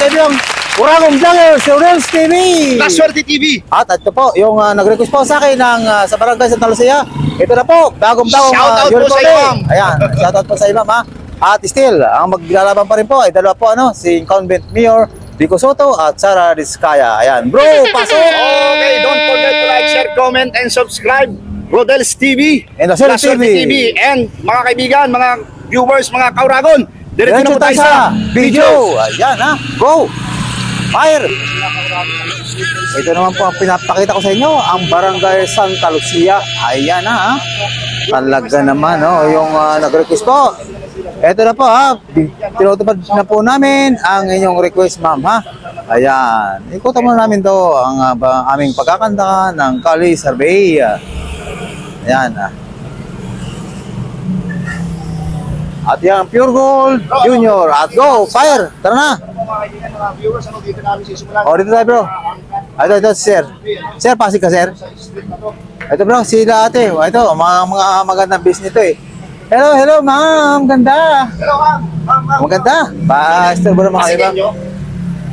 kaibigang Uragong Vlogger, si Reels TV. La Suerte TV. At ito po, yung nag-request po sa akin ng sa Barangay Santa Lucia. Ito na po, bagong-bagong Shoutout po sa iyo, ma'am. Ayan, shoutout po sa iyo, ma'am. At still, ang maglalaban pa rin po ay dalawa po, si Incumbent Mayor Vico Soto at Sara Rizcaya. Ayan, bro, pasok! Okay, don't forget to like, share, comment, and subscribe. Rodel's TV, and La Suerte TV. And mga kaibigan, mga viewers, mga kauragon, diretso na po tayo sa video. Ayan ha, go! Fire! Ito naman po ang pinapakita ko sa inyo, ang Barangay Santa Lucia. Ayan ha, talaga naman yung nag-request po. Ito na po ha, tinutupad na po namin ang inyong request, ma'am ha. Ayan, ikutan muna namin to ang aming pagkakanta ng Kali Survey. Ayan ha. At yan, Pure Gold Junior. At go, fire! Tara na! O, dito tayo bro. Ito, sir. Sir, pasig ka, sir. Ito bro, sila ate. Ito, mga magandang business nito eh. Hello, ma'am. Ganda. Hello, ma'am. Maganda. Basta ba naman kayo,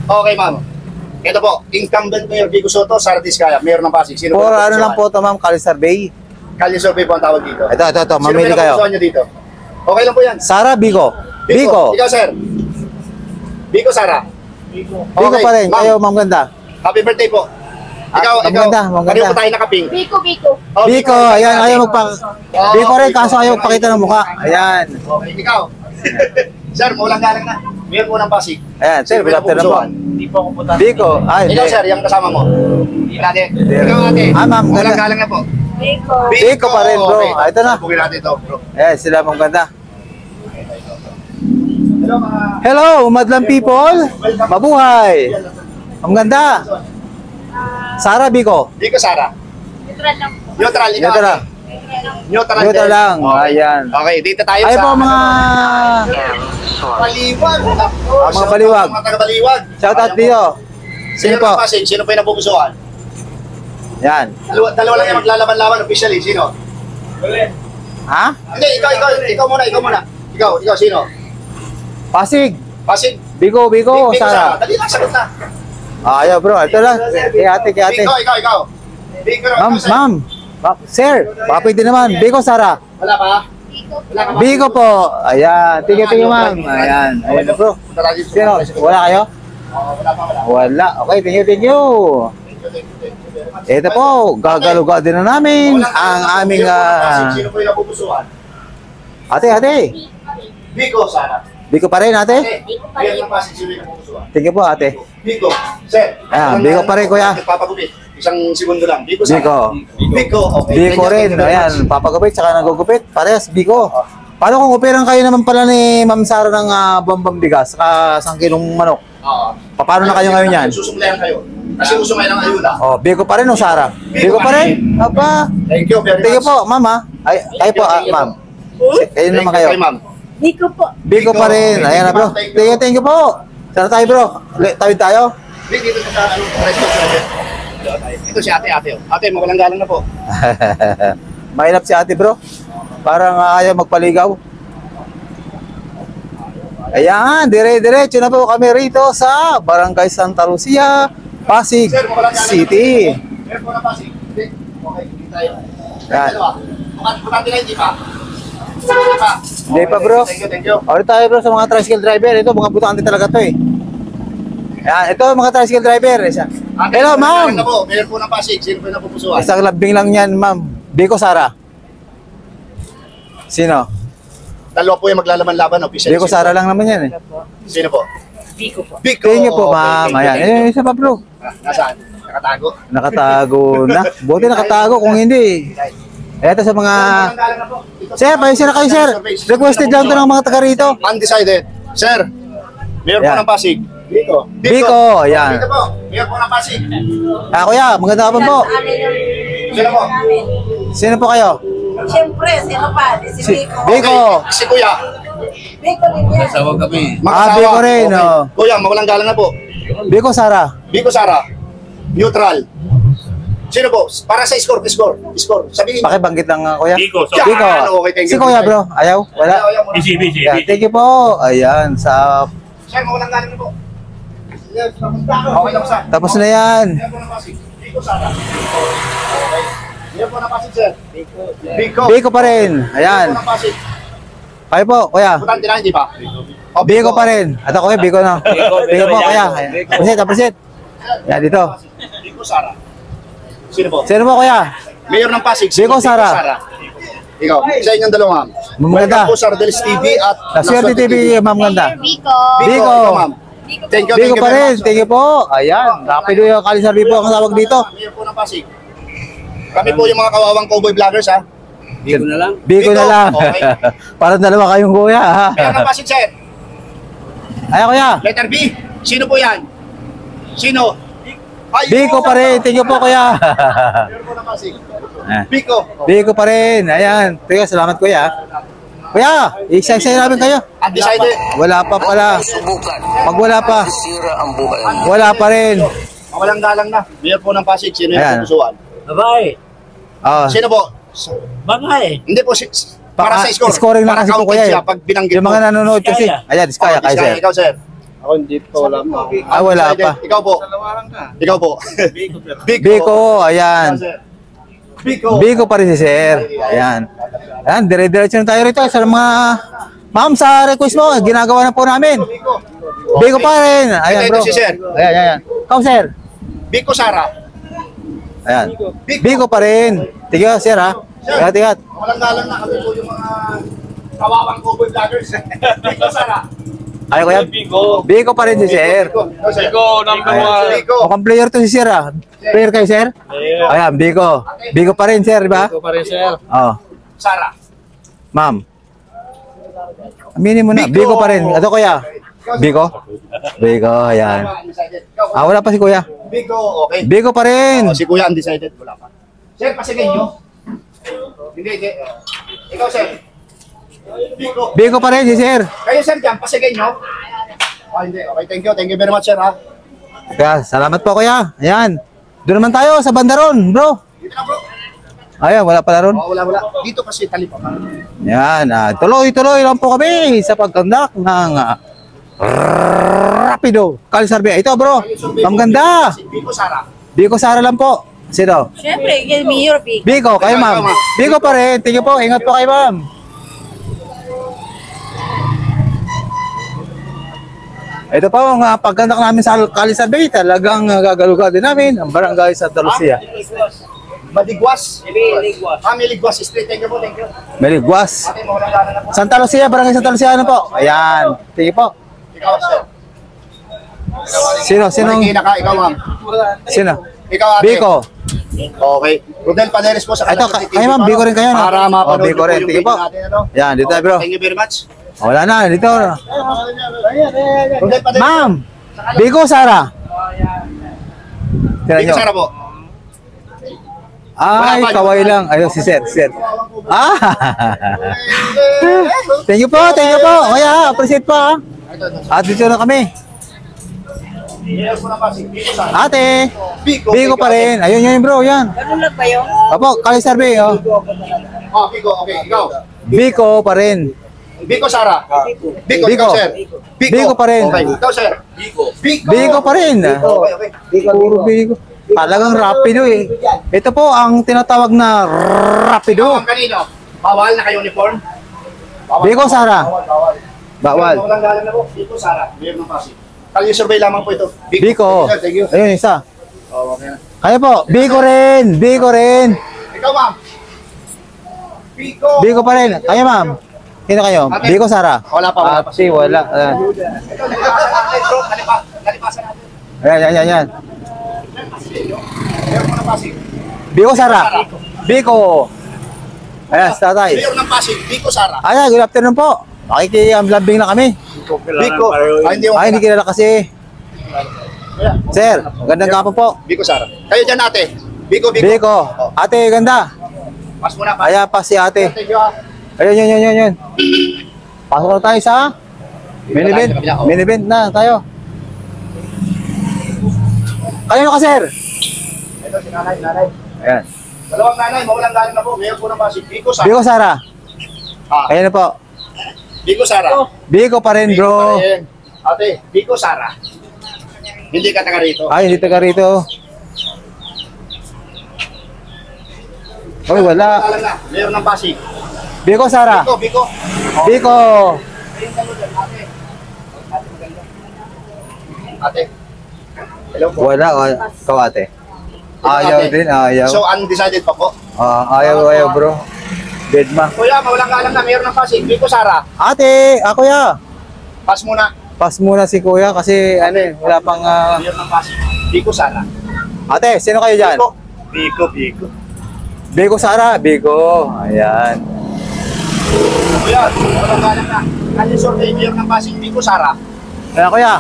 Okay, ma'am. Ito po, Incumbent Mayor Vico Soto, Sara Rizcaya, Mayor ng Pasig. Sino po? Ano lang po ito, ma'am? Kali Survey. Kali Survey po ang tawag dito. Ito. Mamili kayo. Sino po nyo dito? Okay lang po yan. Sara, Vico. Vico. Ikaw, sir. Vico, Sara. Vico pa rin. Kayo, ma'am ganda. Happy birthday po. Ikaw. Kanina po tayo nakaping. Vico. Vico, ayan, ayaw Vico rin, kaso ayaw magpakita ng mukha. Ayan. Okay, ikaw. Sir, maulang galang na. Mayor po ng Pasig. Ayan, sir, good afternoon po. Hindi po ako puta. Vico, ay, Ikaw, sir, yung kasama mo. Ate. Ikaw, ate. Ma'am, Maulang galang na po. Vico pa rin, bro. Okay. Ito na. Bugin natin ito, bro. Ayan, sila mong ganda. Hello, mga... Hello, madlang people. Mabuhay. Ang ganda. Sara, Vico. Vico, Sara. Neutral lang po. Neutral, ikaw. Neutral lang. Neutral Neutral lang. Okay. Ayan. Okay, dito tayo Ay sa... po mga Baliwag. mga baliwag. Mga taga-baliwag. Shout out dito. Sino po? Sino po yung napupusuan? Yan. Dalawa lang yung maglalaban-laban officially. Sino? Ha? Hindi, ikaw muna. Ikaw, sino? Pasig. Pasig. Vico, Vico, Sara. Dali lang, sagot na. Ayaw bro, ito lang. Kay ate. Ikaw. Vico, Ma'am. Sir, baka pwede naman. Vico, Sara. Wala pa? Wala ka ba? Vico po. Ayan. Tingin ma'am. Ayan. Ayan na bro. Sino? Wala kayo? Wala pa. Wala. Okay, thank you. Ito po, gagaluga din na namin ang aming Sino po yung napupusuan? ate. Vico, Sara. Vico pa rin ate. Mayor ng Pasig, sino yung napupusuan? Thank you po ate. Vico. Sir. Vico pa rin kuya. Papagupit. Isang segundo lang. Vico, Sara. Vico. Okay. Vico rin. Ayan, papagupit saka nagugupit. Parehas, Vico. Paano kung operang kayo naman pala ni Ma'am Sara ng bambang bigas saka 1 kilong manok? Oo. Paano na kayo ngayon yan? Susumplayan kayo. Kasi gusto ngayon ng ayuda. Oh, Vico pa rin o Sara? Vico pa rin? Aba. Thank you very much. Thank you po, ma'am ha. Ay, kayo po, ma'am. Kayo naman kayo. Ma'am. Vico po. Vico pa rin. Ayan na bro. Thank you po. Sana tayo bro. Tawid tayo. Dito sa resto sa ito si ate. Ate, magalang galang na po. Mahirap si ate bro. Parang ayaw magpaligaw. Ayan, dire-diretso na po kami rito sa Barangay Santa Lucia, Pasig City. Meron po na Pasig. Okay, hindi tayo. Yan. Bukati na hindi pa. Hindi pa bro. Thank you. Ulit tayo bro sa mga tricycle driver. Ito, mga butante talaga to eh. Ayan, ito mga tricycle driver. Hello ma'am. Meron po ng Pasig. Sino po yung napupusuan? Isang labing lang yan ma'am. Vico, Sara. Sino? Dalawa po yung maglalaban-laban officially. Vico, Sara lang naman yan eh. Sino po? Vico po. Vico. Thank you po Okay, ma'am. thank you, Ayan, thank you. isa pa bro. Nasaan? Nakatago. Nakatago na. Buti nakatago kung hindi. Eto sa mga... Sir, payo na kayo sir. Requested lang to ng mga taga rito. Undecided. Sir, mayor po Yan. ng Pasig. Vico. Vico, yan. Vico po. Mayor po ng Pasig. Kuya, maganda hapon po. Sino po? Sino po kayo? Siyempre, sino pa? Si Vico. Vico. Okay, si Kuya. Vico rin yan. Vico rin, oh. Kuya, mawalang galang na po. Vico, Sara. Vico, Sara. Neutral. Sino po? Para sa score. Sabihin niyo. Pakibanggit lang kuya. Vico, so Vico. Okay, thank Si you. kuya bro. Ayaw? Wala? Ayaw mo na. BCB. Yeah, thank you po. Ayan, sa... Sir, mawalang galang na po. Okay lang sir. Tapos na yan. Mayor po ng Pasig. Biko Sara. Okay. Mayor po ng Pasig sir. Biko. Biko pa rin. Ayan. Mayor po ng Pasig. Kayo po, kuya. Butante na, hindi ba? Oh, Biko pa rin. At ako kuya, Biko na. Biko po, kuya. Apresit, apresit. Yan, dito. Biko Sara. Sino po? Sino po, kuya? Mayor ng Pasig. Biko Sara. Ikaw, sa inyong dalawa, ma'am. Maganda. Welcome po sa Rodel's TV at Sa Swerte TV, ma'am ganda. Biko. Biko. Ikaw, ma'am. Thank you, Biko thank you pa very rin. much. Thank you po. Ayan. Rapido yung Kalisarbi po ang tawag dito. Mayor po ng Pasig. Kami po yung mga kawawang cowboy vloggers, ha? Biko na lang. Biko, okay. Parang dalawa kayong kuya. Ha? Mayor ng Pasig, sir. Ayan, kuya. Letter B. Sino po yan? Sino? Ay, Biko pa rin. Thank you po, kuya. Mayor po ng Pasig. Biko. Biko pa rin. Ayan. Kuya, salamat kuya. Kuya, isa-isa namin kayo. Undecided. Wala pa pala. Pag wala pa, wala pa rin. Walang galang na. Mayor po ng Pasig. Sino Ayan. yung pupusuan? Babae. Oh, Sino po? Babae. Hindi po. Para sa score. Scoring lang Para kasi po counted kuya. siya pag binanggit Yung mga mo. nanonood kasi. Diskaya. Ayan, Diskaya, kayo sir. Ikaw, sir. Ako hindi pa, wala pa. Ah, wala pa. Ikaw po. Ikaw po. Biko, ayan. Biko. Biko pa rin si sir. Ayan. Ayan, dire-diretso na tayo rito sa mga... Ma'am, sa request mo, ginagawa na po namin. Biko pa rin. Ayan bro. Ito si sir. Ayan, ayan. Ikaw sir. Biko Sara. Ayan. Biko pa rin. Tiga sir ha. Tigat, tigat. Walang galang na kami po yung mga kawawang cowboy vloggers. Biko Sara. Ay kuya. Biko pa rin si sir. Biko, number one. Biko. Mukhang player to si sir ah. Player kayo sir? Ayan, Biko. Biko pa rin sir, di ba? Ito pa rin, sir. Oh, Sara. ma'am. Aminin mo na, Biko pa rin. Ito kuya. Biko? Biko, ayan. Ah, wala pa si kuya. Biko, okay. Biko pa rin. Oh, si Kuya undecided, wala pa. Sir, pasigay nyo. Hindi, hindi. Ikaw, sir. Biko. Biko pa rin si sir. Kayo, sir, dyan, pasigay nyo. Oh, hindi. Okay, thank you. Thank you very much, sir, ha. Kaya, salamat po kuya. Ayan. Doon naman tayo sa bandaron, bro. Dito na, bro. Ayan, wala pala ron. Oh, wala, wala. Dito kasi talipa ka. Yan, tuloy-tuloy lang po kami sa pagkandak ng Rapido Kalisarbi. Ito bro, ang ganda. Biko, Sara. Biko Sara lang po. Sino? Siyempre, yung Mayor Biko. Biko, kayo ma'am. Biko pa rin. Tingnan po, ingat po kayo ma'am. Ito po ang pagkandak namin sa Kalisarbi. Talagang gagalugan din namin ang barangay Santa Lucia. Maligwas. Maligwas Street. Thank you po, thank you. Meligwas. Ate, mawalang galang na po. Santa Lucia, barangay Santa Lucia ano po? Ayan. Tingnan po. Ikaw, sir. Sinong? Marikina ka, ikaw, ma'am. Sino? Ikaw, ate. Biko. Okay. Rodel Paneres po sa Ito, Kalisarbi TV, kayo ma'am, ano? Biko rin kayo, no? Para mapanood Biko niyo rin. yung Tingnan video po. natin, ano? Yan, dito tayo bro. Thank you very much. Wala na, dito. Rodel Paneres. Ma'am, Biko Sara. Tira Biko nyo. Sara po. Ay, kaway lang. Ayun, si Sir, Sir. Ah! Thank you po, thank you po. Kaya, appreciate po ha. At dito na kami. Yes po na pa, si Biko Sara. Ate, Biko. Biko pa rin. Ayun yun bro, yan. Ganun lang ba yun? Opo, Kalisarbi, oh. Oh, Biko, okay. Ikaw. Biko pa rin. Biko Sara. Biko, Biko. ikaw, sir. Biko pa rin. Okay, ikaw, sir. Biko. Biko pa rin. Okay, okay. Puro Biko. Talagang rapido eh. Ito po ang tinatawag na rapido. Ikaw, kanino? Bawal na kayo uniform? Biko Sara. Bawal. Bawal. Walang galang na po. Biko Sara. Mayor ng Pasig. Kali survey lamang po ito. Biko. Thank you. Ayun, isa. Oh, okay na. Kaya po, Biko rin. Biko rin. Ikaw, ma'am. Biko. Biko pa rin. Kaya ma'am. Sino kayo? Ate. Biko Sara. Wala pa, wala pa. Ate, wala. Ito, nalipasan natin, bro. Nalipasan natin. Ayan, ayan, ayan. Mayor ng Pasig. Biko Sara. Biko. Ayan, sa tatay. Mayor ng Pasig. Biko Sara. Ayan, good afternoon po. Makikilambing na kami. Biko. Ay, hindi mo. Ay, hindi kilala kasi. Sir, magandang kapon po. Biko Sara. Kayo dyan, ate. Biko, Biko. Biko. Ate, ganda. Pas muna, pas. Ayan pa si ate. Thank you, ha. Ayun, yun, yun, yun, yun. Pasok na tayo sa main event. Main event na tayo. Kayo ka, sir. Ito, si nanay, nanay. Ayan. Dalawang nanay, mawalang galing na po. Mayor po ng Pasig. Biko Sara. Biko Sara. Ah, Ayan na po. Biko Sara. Biko pa rin, Biko bro. pa rin. Ate, Biko Sara. Hindi ka taga rito. Ay, hindi taga rito. Oy, wala. Alam na, mayor ng Pasig. Biko, Sara. Biko, Biko. Biko. Ayun dalo dyan, ate. Ate maganda. Ate. Hello po. Wala, ikaw ate. Ayaw Ate. din, ayaw. So, undecided pa po. Ayaw, bro. Dead ma. Kuya, mawalang ka alam na, mayor ng Pasig. Biko, Sara. Ate, kuya. Pass muna. Pass muna si kuya kasi ano eh, wala pang... Mayor ng Pasig. Biko, Sara. Ate, sino kayo dyan? Biko. Biko, Biko. Biko, Sara. Biko. Ayan. Kuya, mawalang ka alam na. Kanya survey, mayor ng Pasig. Biko, Sara. Ayan, kuya.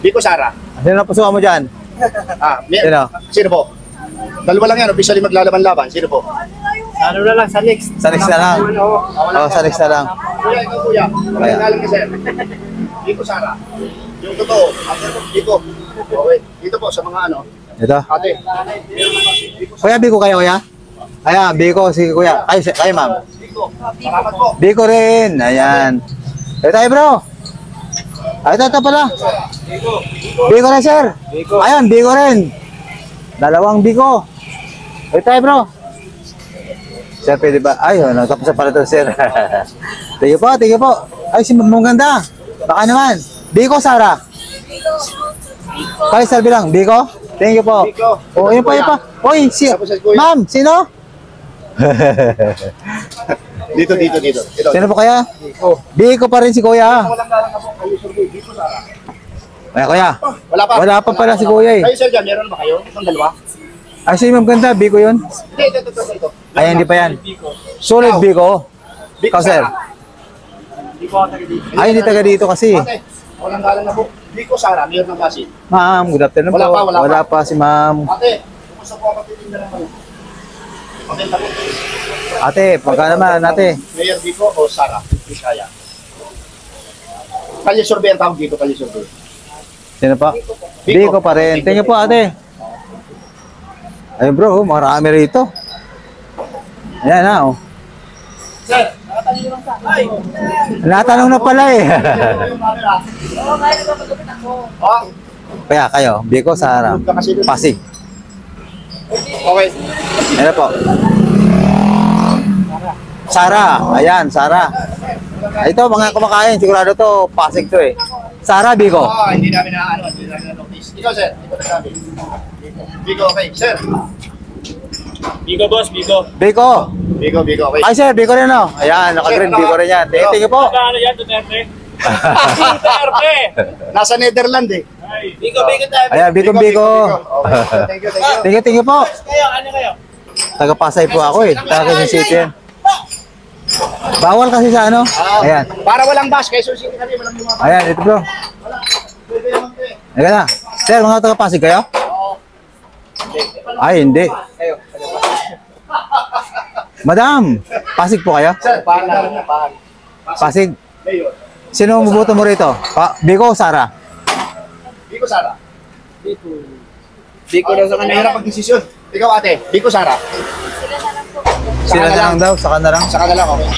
Biko, Sara. Sino na pusuan mo dyan? Sino? Sino po? Dalawa lang yan, officially maglalaban-laban. Sino po? Ano na lang sa next. Sa next na lang. Sa next na lang. Kuya, ikaw kuya. Mawalang ka alam ni sir. Biko, Sara. Yung totoo. Biko. Okay. Dito po sa mga ano. Ito. Ate. Kuya, Biko kayo, kuya? Ayan, Biko, si kuya. Kayo, ma'am. Biko. Salamat po. Biko rin. Ayan. Ito tayo, bro. Ito pala. Biko rin, sir. Ayan, Biko rin. Dalawang Biko. Ito tayo, bro. Sir, pwede ba? Ay, tapos na pala ito, sir. Thank you po. Ay, si mong ganda. Baka naman. Biko, Sara. Kayo, sir, bilang. Biko? Thank you po. Biko. Oh, yun pa. Uy, ma'am, sino? Dito. Ito. Sino po kaya? Biko pa rin si kuya. Walang galang na po. Kayo survey. Biko, Sara. Ay, kuya. Wala pa. Wala pa pala si kuya eh. Kayo sir dyan, meron ba kayo? Itong dalawa? Ay, si ma'am ganda. Biko yun. Hindi, ito. Ay, hindi pa yan. Solid Biko. Biko, Ikaw, sir. Sara. Biko, taga dito. Ay, hindi taga dito kasi. Ate, walang galang na po. Biko, Sara, mayor ng Pasig. Ma'am, good afternoon Wala po. pa, wala Wala pa si ma'am. Ate, kumusta po ang pagtitinda ng kayo? Maganda po. Ate, pagka naman, ate. Mayor Biko o Sara? Bisaya. Kalye survey ang tawag dito, kalye survey. Sino pa? Biko pa rin. Thank you po, ate. Ayun bro, marami rito. Ayan na, oh. Sir, Natanong na pala eh. Oo, kaya nagpapagupit ako. oh, Kaya kayo, Biko, Sara. Pasig. okay. Ano po? Sara. Ayan, Sara. Ito, mga kumakain. Sigurado to, Pasig to eh. Sara, Biko. Hindi namin hindi namin na-notice. Ikaw, sir, ikaw na sabi. Biko, okay. Sir. Biko, boss, Biko. Biko. Biko, okay. Ay, sir, Biko rin, oh. Ayan, naka-green, Biko rin yan. Thank you po. Ano yan, Duterte? Duterte! Nasa Netherlands eh. Biko tayo. Ayan, Biko. Okay. Thank you. Po. Kayo, ano kayo? Taga-Pasay po ako eh. Taga-Quezon City yan. Bawal kasi sa ano. Ayan. Para walang bash, kay Susi kami, walang lumabas. Ayan, ito bro. Pwede naman ito eh. Ayan na. Sir, mga taga-Pasig kayo? Ay, hindi. Madam, Pasig po kayo? Sir, paano? Pasig. Mayor. Sino ang buboto mo rito? Biko o Sara? Biko, Sara. Biko daw sa kanya. Mahirap pag-desisyon. Ikaw, ate. Biko, Sara. Sila na lang daw, saka na lang. Saka na lang, okay.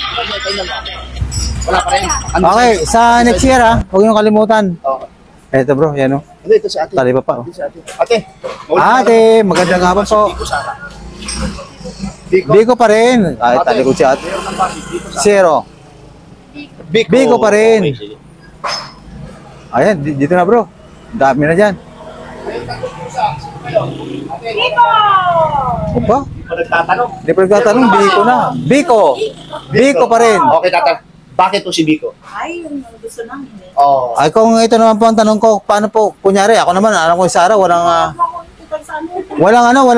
Wala pa rin. Okay, sa next year ha, huwag niyong kalimutan. Okay. Eto bro, yan o. Hindi, ito si ate. Tali pa pa. Oh. Ito si ate. Ate. Ate, magandang hapon po. Biko, Sara. Biko. Biko pa rin. Ay, tali ko si ate. Mayor ng Pasig. Biko, Sara. Zero. Biko pa rin. Okay, sige. Ayan, dito na bro. Dami na dyan. Ayun, tatlong pusa. Sino kayo? Ate. Biko! Opa, Hindi pa nagtatanong. di pa nagtatanong, Biko na. Biko. Biko pa rin. Okay, tata. Bakit po si Biko? Ay, yung gusto namin eh. Oh. Ay, kung ito naman po ang tanong ko, paano po, kunyari, ako naman, alam ko si Sara, walang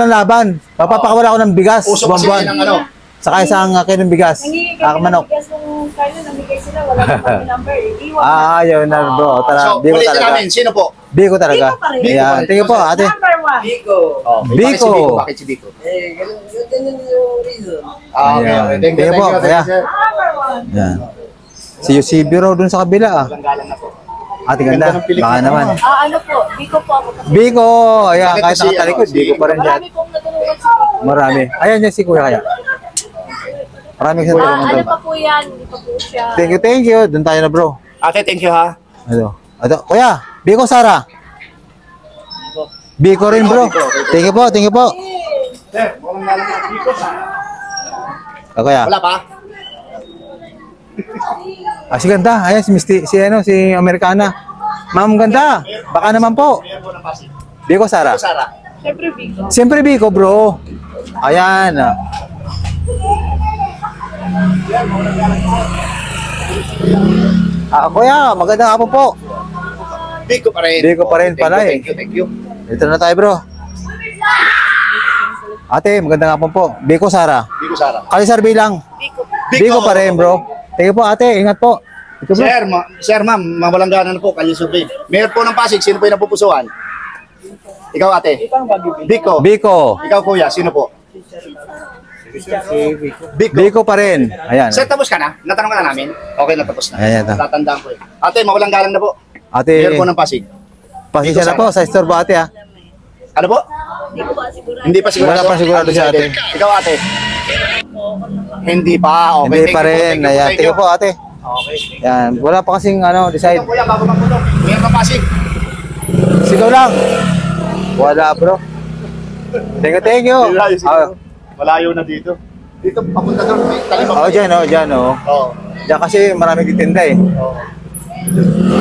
laban. Papapakawala ko ng bigas, Uso kasi buwan-buwan. ng ano. Saka isang ng bigas, Nangingi kami ng manok. bigas nung kaya namigay sila. Wala na kami number eh. Iwan Yun na bro. Tara, So, Biko ulitin talaga. namin. Sino po? Biko talaga. Biko pa rin. Ayan, tingin po, ate. Number one. Oh, Biko. Bakit si Biko? Ganun yung reason. Okay, Ayan. okay. Thank you, Tingin po, thank you, kaya. sir. Number one. Yan. Si Eusebio raw dun sa kabila ah. Walang galang na po. Ate ganda, Ganda ng Pilipino. baka naman. Ano po, Biko po ako. Kasi Biko! Ayan, Bakit kahit si, nakatalikod, si- Biko pa rin dyan. marami pong natulungan sa Biko. Marami. Ayan yan si Kuya kaya. Maraming sa tulungan Ano doon. pa po yan? Hindi pa po siya. Thank you. Doon tayo na bro. Ate, thank you ha. Ito. Kuya, Biko Sara. Biko rin bro. Thank you po, thank you po. Sir, walang galang na. Biko Sara. O kuya. Wala pa? Ah, si ganda. Ayan, si Americana. Ma'am ganda. Baka naman po. Mayor po ng Pasig. Biko Sara. Biko Sara. Siyempre, Biko. Siyempre Biko bro. Ayan. Kuya, magandang hapon po. Biko pa rin. Biko pa rin pala eh. Thank you. Dito na tayo bro. Ate, magandang hapon po. Biko Sara. Biko Sara. Kalisar bilang. Biko. Biko pa rin bro. Thank you po ate, ingat po. Ito bro. Sir, ma'am, mawalang gana na po, Kalye Survey. Mayor po ng Pasig, sino po yung napupusuan? Ikaw ate. Biko. Biko. Ikaw kuya, sino po? Biko. Biko pa rin. Ayan. Sir, tapos ka na? Natanong ka na namin? Okay na, tapos na. Ayan, ito. Tatandaan ko eh. Ate, mawalang galang na po. Ate, Mayor po ng Pasig. pasensya na po sa store po ate ha. Ano po? Hindi ko ba sigurado? Hindi pa sigurado. Wala pa sigurado si ate. Ikaw ate. Hindi pa. Okay, Hindi thank pa you po, rin. thank you po, Ayan, thank tingnan you. po ate. Okay. Yan, wala pa kasing decide. Ito kuya, bago magputok. Mayor ng Pasig. Sigaw lang. Wala bro. Thank you. Malayo na dito. Dito, papunta doon. May talibang. Oh, dyan oh. Oo. Diyan kasi maraming titinda eh. Oo.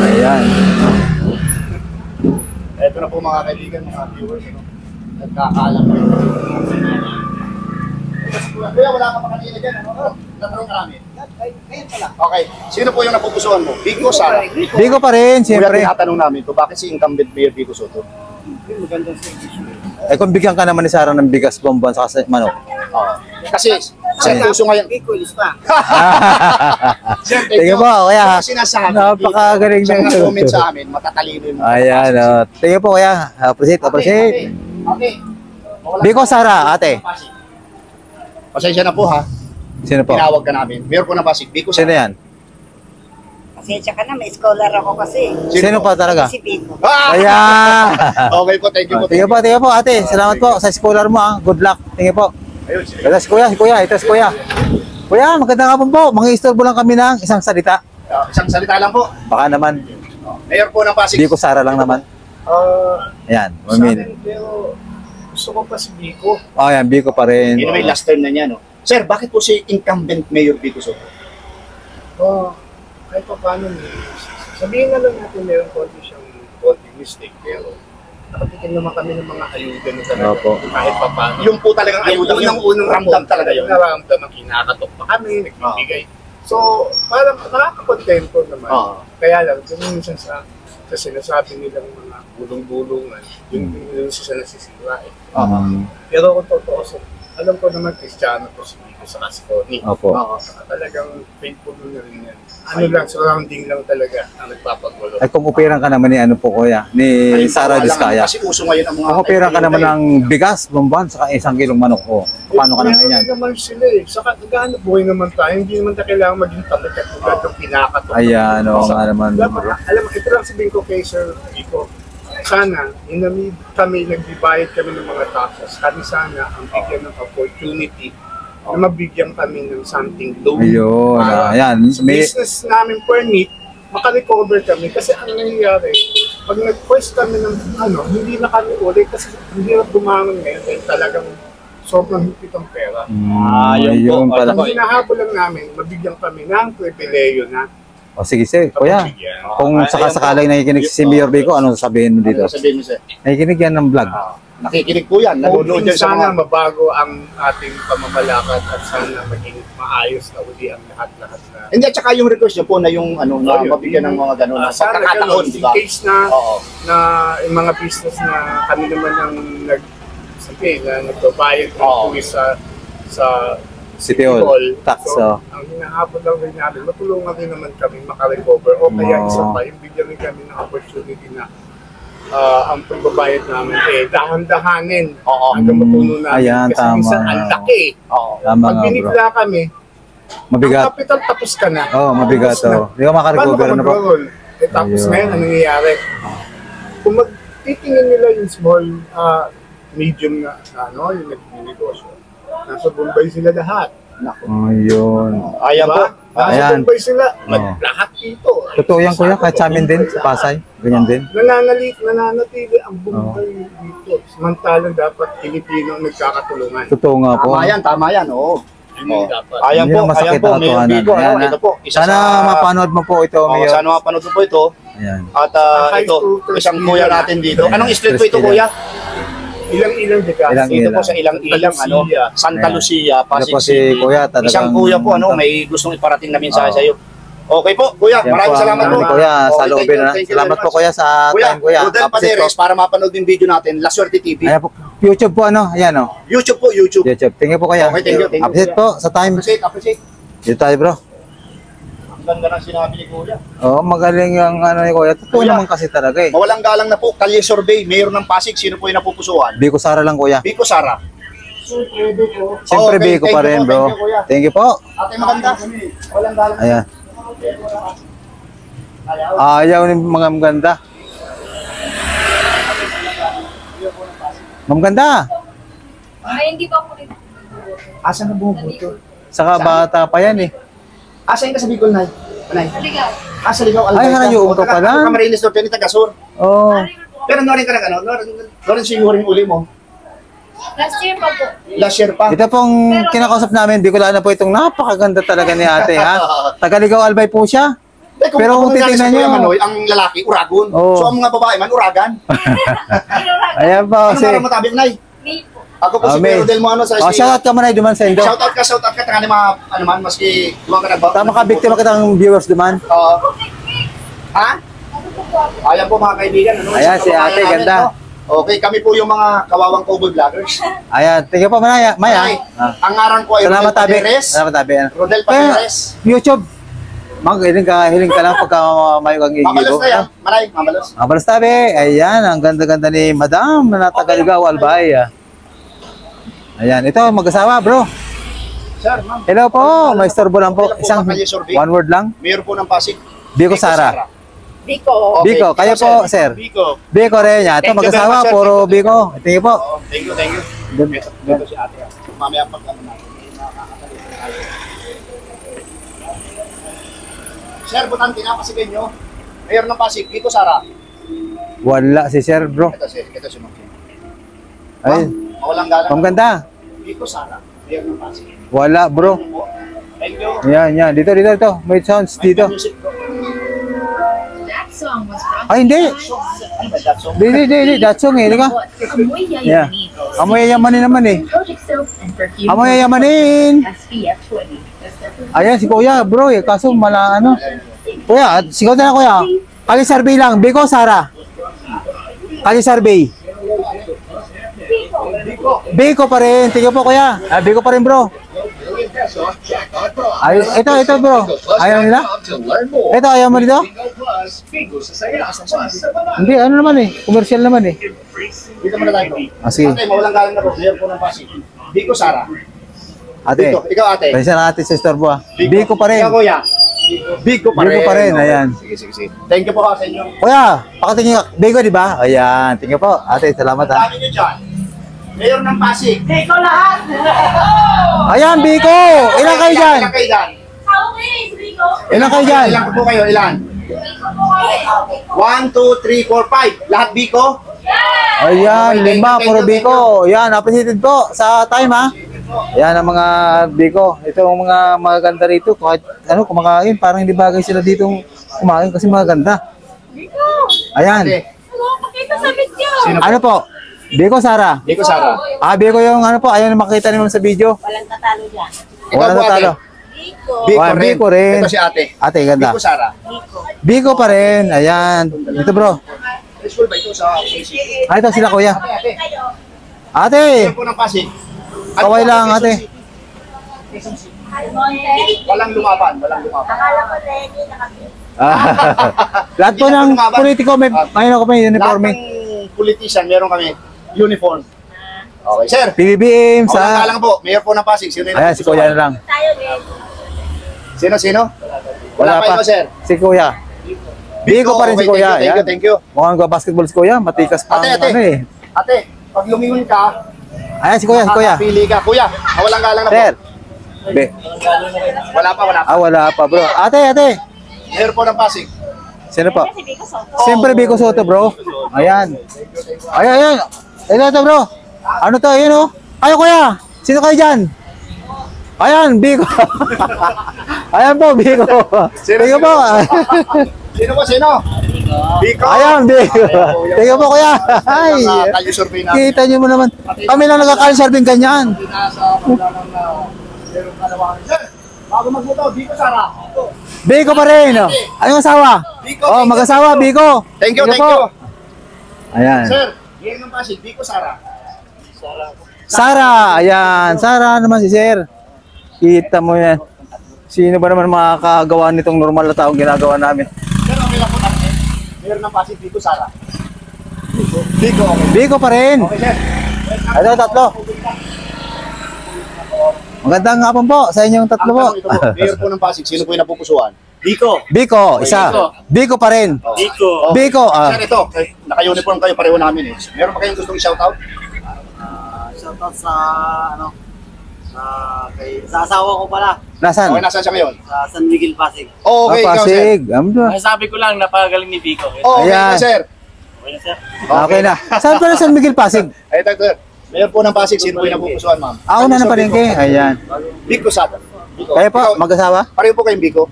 Ayan. Ito na po mga kaibigan, mga viewers, ano? Nagkakalam ko. Kuya, wala ka pa kanina dyan, ano? Natanong ka namin. Okay, sino po yung napupusuan mo? Biko Sara. Biko pa rin, Kuya, siyempre. tinatanong namin to, bakit si incumbent Mayor Biko Soto? Eh kung bigyan ka naman ni Sarah ng bigas, bonbon, sa manok. Oo. Kasi, sir, puso ngayon. Biko, lista. Sir, Tingnan po, kuya. Kasi sinasabi, Napakagaling siya na. nag-comment sa amin, matatalino yung mga Ayan, kapatid. tingnan po kuya. Appreciate. Okay. Biko Sara, ate. Pasensya na po ha. Sino po? Tinawag ka namin. Mayor po ng Pasig. Biko Sino Sara. yan? Pasensya ka na, may scholar ako kasi. Sino pa talaga? Si Biko. Ah! Ayan. Okay po, thank you po. Tingnan po ate. Salamat po sa scholar mo ha. Good luck. Tingnan po. Ayun, sige. Ito si kuya. Ito si kuya. Kuya, magandang hapon po. Mga istorbo lang kami ng isang salita. Isang salita lang po. Baka naman, Mayor po ng Pasig. Biko Sara lang naman. Ayan, Sa 1 minute. akin, pero gusto ko pa si Biko. Oh, ayan, Biko pa rin. Yun naman yung last term na niya, no? Sir, bakit po si incumbent Mayor Biko Soto? Kahit pa paano, sabihin na lang natin meron konti siyang konti mistake, pero nakatikim naman kami ng mga ayuda na talaga. Opo. Kahit pa paano. Yung po talagang ayuda, unang ramdam talaga yun. Nararamdaman, kinakatok pa kami, nagbibigay. So, parang nakakakontento naman. Oo. Kaya lang, dun minsan sa sinasabi nilang mga bulong-bulungan, yun siya nasisira eh. Pero kung totoo, alam ko naman Kristiyano to si Biko sa Casconi. Opo. Saka talagang faithful na rin yan. Ano lang, surrounding lang talaga ang nagpapagulo. Ay kung operan ka naman ni ano po kuya, ni Sara Vizcaya. Kasi uso ngayon ang mga... Kung operan ka naman ng bigas, bonbon, saka 1 kilong manok ko. Paano ka naman yan? Meron naman sila eh. Saka naghahanap buhay naman tayo. Hindi naman tayo kailangan maging tapat at tulad ng pinakatok. Ayan, oo nga naman. Alam mo, ito lang sabihin ko kay Sir Biko. Sana, kami, nagbibayad kami ng mga taxes. Kami sana ang bigyan ng opportunity na mabigyan kami ng something low. Ayun, ayan. Sa business namin permit, makarecover kami. Kasi ang nangyayari, pag nag-quest kami ng hindi na kami ulit kasi hindi na bumangon ngayon dahil talagang sobrang higpit ang pera. Ayun pala. Ang hinahabol lang namin, mabigyan kami ng pribileyo na O sige sir, kuya. mabigyan. Kung sakasakaling nakikinig si Mayor Biko, anong sasabihin mo dito? Ano sabihin mo, sir? Nakikinig yan ng vlog. Nakikinig po yan. Nanonood Hoping yan sa sana mga... mabago ang ating pamamalakad at sana maging maayos na uli ang lahat-lahat na. Hindi, at saka yung request niyo po na yung na mabigyan ng mga gano'n na Sana pagkakataon, ganun, di in ba? case na Oo. na yung mga business na kami naman ang nagbabayad ng Oo. buwis sa City Hall, tax. So, ang hinahabol lang rin namin, matulungan rin naman kami makarecover o kaya Oo. isa pa, yung bigyan rin kami ng opportunity na ang pagbabayad namin dahan-dahanin Oo. hanggang matuno namin. Ayan, Kasi tama. minsan ang laki. Oo. Tama Pag nga bro. binigla kami, Mabigat. ang capital tapos ka na. Oo, mabigat. Tapos na. Oh. Hindi ka makarecover Paano na ka po. mag-roll? Tapos Ayun. ngayon, ano nangyayari? Kung magtitingin nila yung small, medium na yung nag-negosyo, nasa Bombay sila lahat. Naku. Ayun. Ayan Diba? po. Ayan. Bombay sila. Oo. Lahat dito. Totoo yan kuya, kahit sa amin din, sa Pasay. Ganyan din. Nananatili ang bumbay dito. Samantalang dapat Pilipino ang nagkakatulungan. Totoo nga po. Tama yan, oo. Hindi dapat. Ayan Hindi po, na masakit ayan po, na Mayor katotohanan. Bigo, Ayan, ito po. Sana mapanood mo po ito, Mayor. Sana mapanood mo po ito. Ayan. At ito, isang kuya natin dito. Anong street po ito, kuya? Ilang-ilang diga. Dito po sa ilang-ilang, Santa Ayan. Lucia, Ito Pasig po si City. kuya, talagang... Isang kuya po, may gustong iparating na mensahe Oo. sa iyo. Okay po, kuya, Yan maraming po ang salamat ano po. ni kuya, sa Okay, loobin na. thank you Salamat very po much. kuya sa Kuya, time kuya. Rodel Appreciate po. Paderes, para mapanood yung video natin, La Suerte TV. Ayan po, YouTube po ano, ayan o. YouTube po, YouTube. YouTube. Thank you po kuya. Okay, thank you, Appreciate po sa time. Appreciate. Dito tayo bro. Ang ganda ng sinabi ni kuya. Oo, magaling yung ano ni kuya. Totoo Kuya. naman kasi talaga eh. Mawalang galang na po, Kalye Survey, Mayor ng Pasig, sino po yung napupusuan? Biko Sara lang kuya. Biko Sara. Siyempre Okay, Biko thank pa you rin po, bro. thank you, kuya. Thank you po. Ate maganda. Walang galang. Ayan. Ayaw ni mga maganda. Maganda. Ay, hindi pa ako rin. Asa na bumubuto? Saka bata pa yan eh. Asa yung ka sa Bicol, Nay? Nay? Halika. Asa ligaw, Ay, hanayo ka pala. Kamarinis doon, Penita Gasur. Oo. Pero norin ka na ano? Norin sigurin uli mo. Last year pa po. Last year pa. Ito pong kinakausap namin, Bicolana po itong napakaganda talaga ni ate ha. Tagaligaw Albay po siya. Pero kung titignan nyo, Manoy, ang lalaki, Uragon. Oo. So, ang mga babae man, Uragan. ayan po. Ano Si, meron matabi, Nay? May po. Ako po si May. Pedro Del Mono sa shoutout ka muna duman sa Indo. Shoutout ka, tanga ni mga, ano man, maski duwang ka nagba. Tama ka, biktima kitang viewers duman. Oo. Ha? Ayan po mga kaibigan. Ano, Ayan, isang si kababayan ate, namin, ganda. no? Okay, kami po yung mga kawawang cowboy vloggers. Ayan, tingnan po Maya. Ay, ang ngaran ko ay Salamat Rodel tabi. Paderes. Salamat tabi. Rodel Kaya, Paderes. YouTube. Hiling ka lang pagka mayo kang Mamalos igibo. na yan. Maray, mamalos. Mabalas tabi. Ayan, ang ganda-ganda ni Madam na natagaligaw Albay. Ayan, ito mag-asawa bro. Sir, ma'am. Hello po, may istorbo lang po. Okay lang po, Isang Kalye Survey. one word lang. Mayor po ng Pasig. Biko Sara. Biko. Okay. Biko, kayo Sir, po, sir. Biko. Biko rin yan. Ito Thank you very mag-asawa, much, sir. puro Biko. Thank you po. Oo, thank you, thank you. Dito si ate. Mamaya pag ano natin. Sir, butante na Pasigen nyo. Mayor ng Pasig, Biko Sara. Wala si sir bro. Ito si Ma'am. Ay, Mawalang galang. ang ganda. Biko Sara, Mayor ng Pasig. Wala bro. Thank you. Yan. Dito. May sounds dito. Music ko. That song was from Ay, hindi. Ano ba that song? Hindi. That song eh. Di ka? Amoy Yeah. Yayamanin. Amoy yayamanin naman eh. Project Soap and Perfume. Amoy yayamanin. SPF 20. Ayan, si kuya bro eh. Kaso mala ano. Kuya, sigaw na lang kuya. Kali survey lang. Biko, Sara. Kali survey. Biko pa rin. Tingnan po kuya. Biko pa rin bro. Ay, ito bro. Ayaw nila? Ito, ayaw mo dito? Hindi, ano naman eh. Commercial naman eh. Dito muna tayo. Sige. Ate, mawalang galang na po. Mayor po ng Pasig. Biko Sara. Ate. Dito, ikaw ate. Pensa na natin sa store po. Biko pa rin. Ikaw kuya. Biko pa rin. Biko pa rin, ayan. Sige. Thank you po sa inyo. Kuya, pakatingin ka. Biko, di ba? Ayan. Tingnan po. Ate, salamat ha. Dami nyo dyan. Mayor ng Pasig. Ayan, Biko! Ilan kayo dyan? Ilan kayo dyan? Ilan kayo dyan? Ilan po kayo? Ilan? 1, 2, 3, 4, 5. Lahat Biko? Ayan, Okay, lima, thank you, puro thank Biko. Ayan, appreciated po sa time ha. Ayan ang mga Biko. Ito ang mga maganda rito. Kahit ano, kumakain, parang hindi bagay sila dito kumain kasi maganda. Ayan. Ate, Pakita sa video. sino po? Ano po? Biko, Sara. Biko Sara. Biko yung ano po, ayaw na makita naman sa video. Walang tatalo dyan. Wala Ikaw po, na talo. Biko Biko rin. Ito si ate. Ate, ganda. Biko Sara. Biko pa rin. Ayan. Dito bro. School ba ito sa Pasig? Ito sila kuya. Ate. Ate! Mayor po ng Pasig. Ano Kaway po, lang, Quezon ate. City? Walang lumaban. Akala ko Lenny nakapit. Lahat po ng politiko may ako may Lahat uniforme. ng politician, meron kami uniform. Okay, sir. PBBM Mawalang sa... galang po. Mayor po ng Pasig. Sino yung Ayan, si kuya na lang. Tayo din. Sino? Wala pa ito, sir. Si kuya. Biko pa rin si Okay, kuya. Thank you, Ayan. thank you. Mukhang basketball si kuya. Matikas pa Ate, ang ano eh. Ate, pag lumingon ka, Ayan, si kuya. pili ka. Kuya, mawalang galang na po. Sir. Wala pa, wala pa. Ah, wala pa bro. Ate. Mayor po ng Pasig. Sino po? Siyempre Biko Soto bro. Ayan. Ayan. Ito bro. Ano to? Ayun oh. Kayo kuya. Sino kayo dyan? Ayan, Biko. Ayan po, Biko. Biko po. Sino? Biko. Ayan, Biko. Biko po kuya. Ay. Kalye survey natin. Kita nyo mo naman. Kami lang nagkakaling ganyan. Nasa paglalang na meron kalawangan. Sir, bago magbuto, Biko Sara. Biko pa rin. Oh. Ayong asawa. Biko, Oh, Biko. mag-asawa, Biko. Thank you, Biko thank po. you. Ayan. Sir, ngayon ng Pasig, Biko Sara. Sara, ayan. Sara naman si Sir. Kita mo yan. Sino ba naman makakagawa nitong normal na taong ginagawa namin? Sir, okay lang po natin. Meron ng Pasig, Biko Sara. Biko, okay. Biko pa rin. Okay, sir. Ito, tatlo. Magandang hapon po sa inyong tatlo po. Ang tanong ito po, Mayor po ng Pasig, sino po yung napupusuan? Biko. Biko, isa. Biko pa rin. Biko. Biko, Sir, ito, naka-uniform kayo, pareho namin eh. Meron pa kayong gustong i-shoutout? Shoutout sa sa asawa ko pala Nasaan? Okay, nasaan siya ngayon? sa San Miguel Pasig. Okay, ikaw, sir. Pasig. Sabi ko lang napakagaling ni Vico. Okay, Ayan. ikaw, sir. Okay na sir. Okay na. Saan pala San Miguel Pasig? Ay, ito, sir. Mayor po ng Pasig, sino po yung napupusuan, ma'am? Ako na ng palengke. Ayan. Biko Sara. Biko. Kayo po, Ikaw, mag-asawa? pareho po kayong Biko?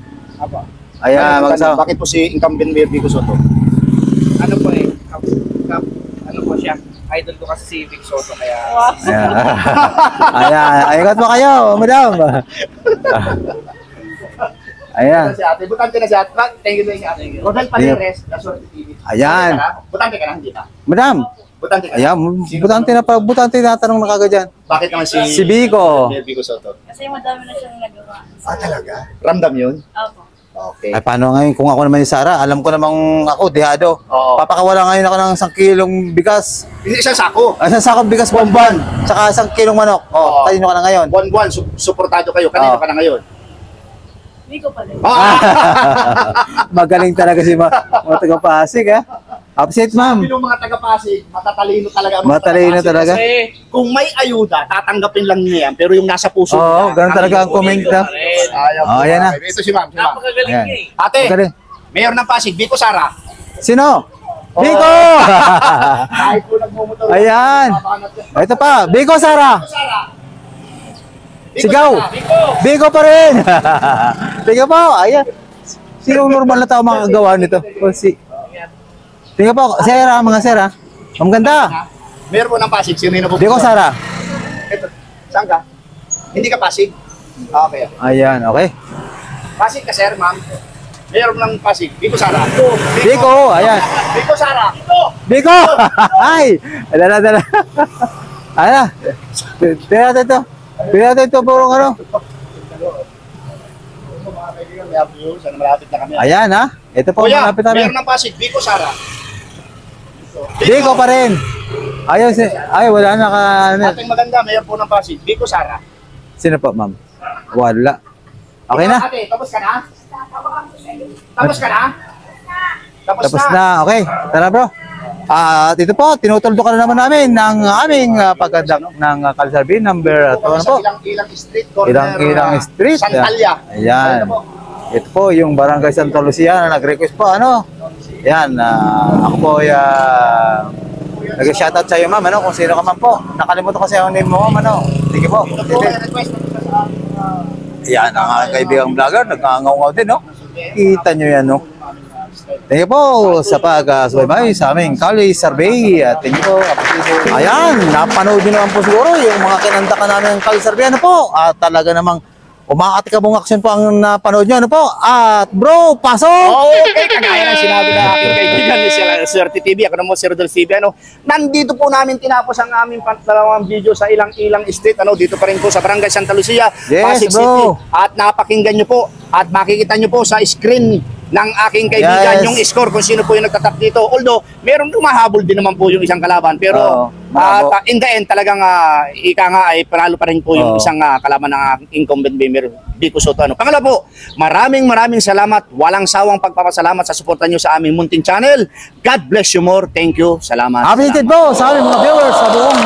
Ayan, mag-asawa. Bakit po si incumbent Mayor Biko Soto? Ano po eh, ano po siya, idol ko kasi si Vic Soto kaya Ayan. Ayan. Ayukat mo kayo, madam. Ayan. Si ate, butante na si ate. Thank you, ate. Rodel Pareres, La Suerte TV. Ayan. Butante ka na, hindi ka? Madam. Butante ka na? Ayan, butante na tanong na kagad dyan. Bakit naman Si Biko. Mayor Biko Soto? Kasi madami na siyang nagawa. Ah, talaga? Ramdam yun? Opo. Okay. Ay, paano ngayon? Kung ako naman ni Sara, alam ko namang ako, dehado. Oo. Papakawala ngayon ako ng 1 kilong bigas. Hindi, isang sako. Isang sakong bigas bomban. Tsaka 1 kilong manok. Oo. Kanino ka na ngayon? Buwan-buwan, suportado kayo. Kanino Oo. ka na ngayon? Hindi ko pala. Magaling talaga si mga taga-Pasig, ha? Upset, ma'am. Sabi ng mga taga-Pasig, matatalino talaga ang mga Matalino taga-Pasig. talaga. Kasi kung may ayuda, tatanggapin lang niya yan. Pero yung nasa puso Oo, ganun talaga ang comment na. Ayaw Oh, ayan na. Ito si ma'am. Si ma'am. napakagaling Ayan. niya eh. Ate, Magaling. Mayor ng Pasig, Biko Sara. Sino? Biko! Kahit po nagmumotor. Ayan. mabanat yan. Ito pa, Biko Sara. Sara. Biko Sigaw. Sara, Biko. Biko pa rin. Tingnan po, ayan. Sino normal na tao makagawa nito? O si... Tingnan po, Sera, mga Sera. Ang ganda. Mayor po ng Pasig, sino yung napupusuan? Biko Sara. Ito. Saan ka? Hindi ka Pasig? Okay. Ayan, okay. Pasig ka, sir, ma'am. Mayor ng Pasig, Biko Sara. Biko, ayan. Biko Sara. Biko. Biko! Ay! Dala. Ayan. Tingnan natin ito. Tingnan natin ito, purong ano. Mga kaibigan, may abyo. Sana malapit na kami. Ayan, ha? Ito po, Kuya, malapit namin. Mayor ng Pasig, Biko Sara. Biko pa rin. Ayun, ay, wala na ka... ano. Ating maganda, Mayor po ng Pasig, Biko Sara. Sino po, ma'am? Wala. Okay na? Ate, tapos ka na? Tapos ka na? Tapos na. Okay. Tara, bro. At ito po, tinutuldukan na naman namin ng aming pagkadak ng Kalisarbi number Ito ano po? Ilang street corner. Ilang street. Santalya. Ayan. Ano po? Ito po yung Barangay Santa Lucia na nag-request po, ano? Ayan, ako po nag-shoutout sa iyo, ma'am, ano, kung sino ka man po. Nakalimutan ko sa yung name mo, ma'am, ano. Sige po. Ito po ay request na sa Ayan, ang aking kaibigang vlogger, nagkangangaw din, no? Kita nyo yan, no? Thank you po sa pag-subaybay sa aming Kali Survey. Thank you po. Ayan, napanood nyo naman po siguro yung mga kinandakan namin ng Kali Survey. Ano po? At talaga namang umakatikabong action po ang napanood nyo. Ano po? At bro, pasok! Okay, kagaya ng sinabi ng aking kaibigan ni Suerte TV. Ako naman si Rodel TV. Nandito po namin tinapos ang aming dalawang video sa ilang-ilang street. Dito pa rin po sa Barangay Santa Lucia, Yes, Pasig bro. City. At napakinggan nyo po at makikita nyo po sa screen ng aking kaibigan Yes. yung score kung sino po yung nagtatap dito. Although, meron lumahabol din naman po yung isang kalaban. Pero Oo, bravo. in the end, talagang ika nga ay panalo pa rin po yung Oo. isang kalaban ng aking incumbent Mayor Biko Soto. Pangalawa po, maraming salamat. Walang sawang pagpapasalamat sa suporta nyo sa aming munting channel. God bless you more. Thank you. Salamat. Appreciated po sa aming mga viewers sa buong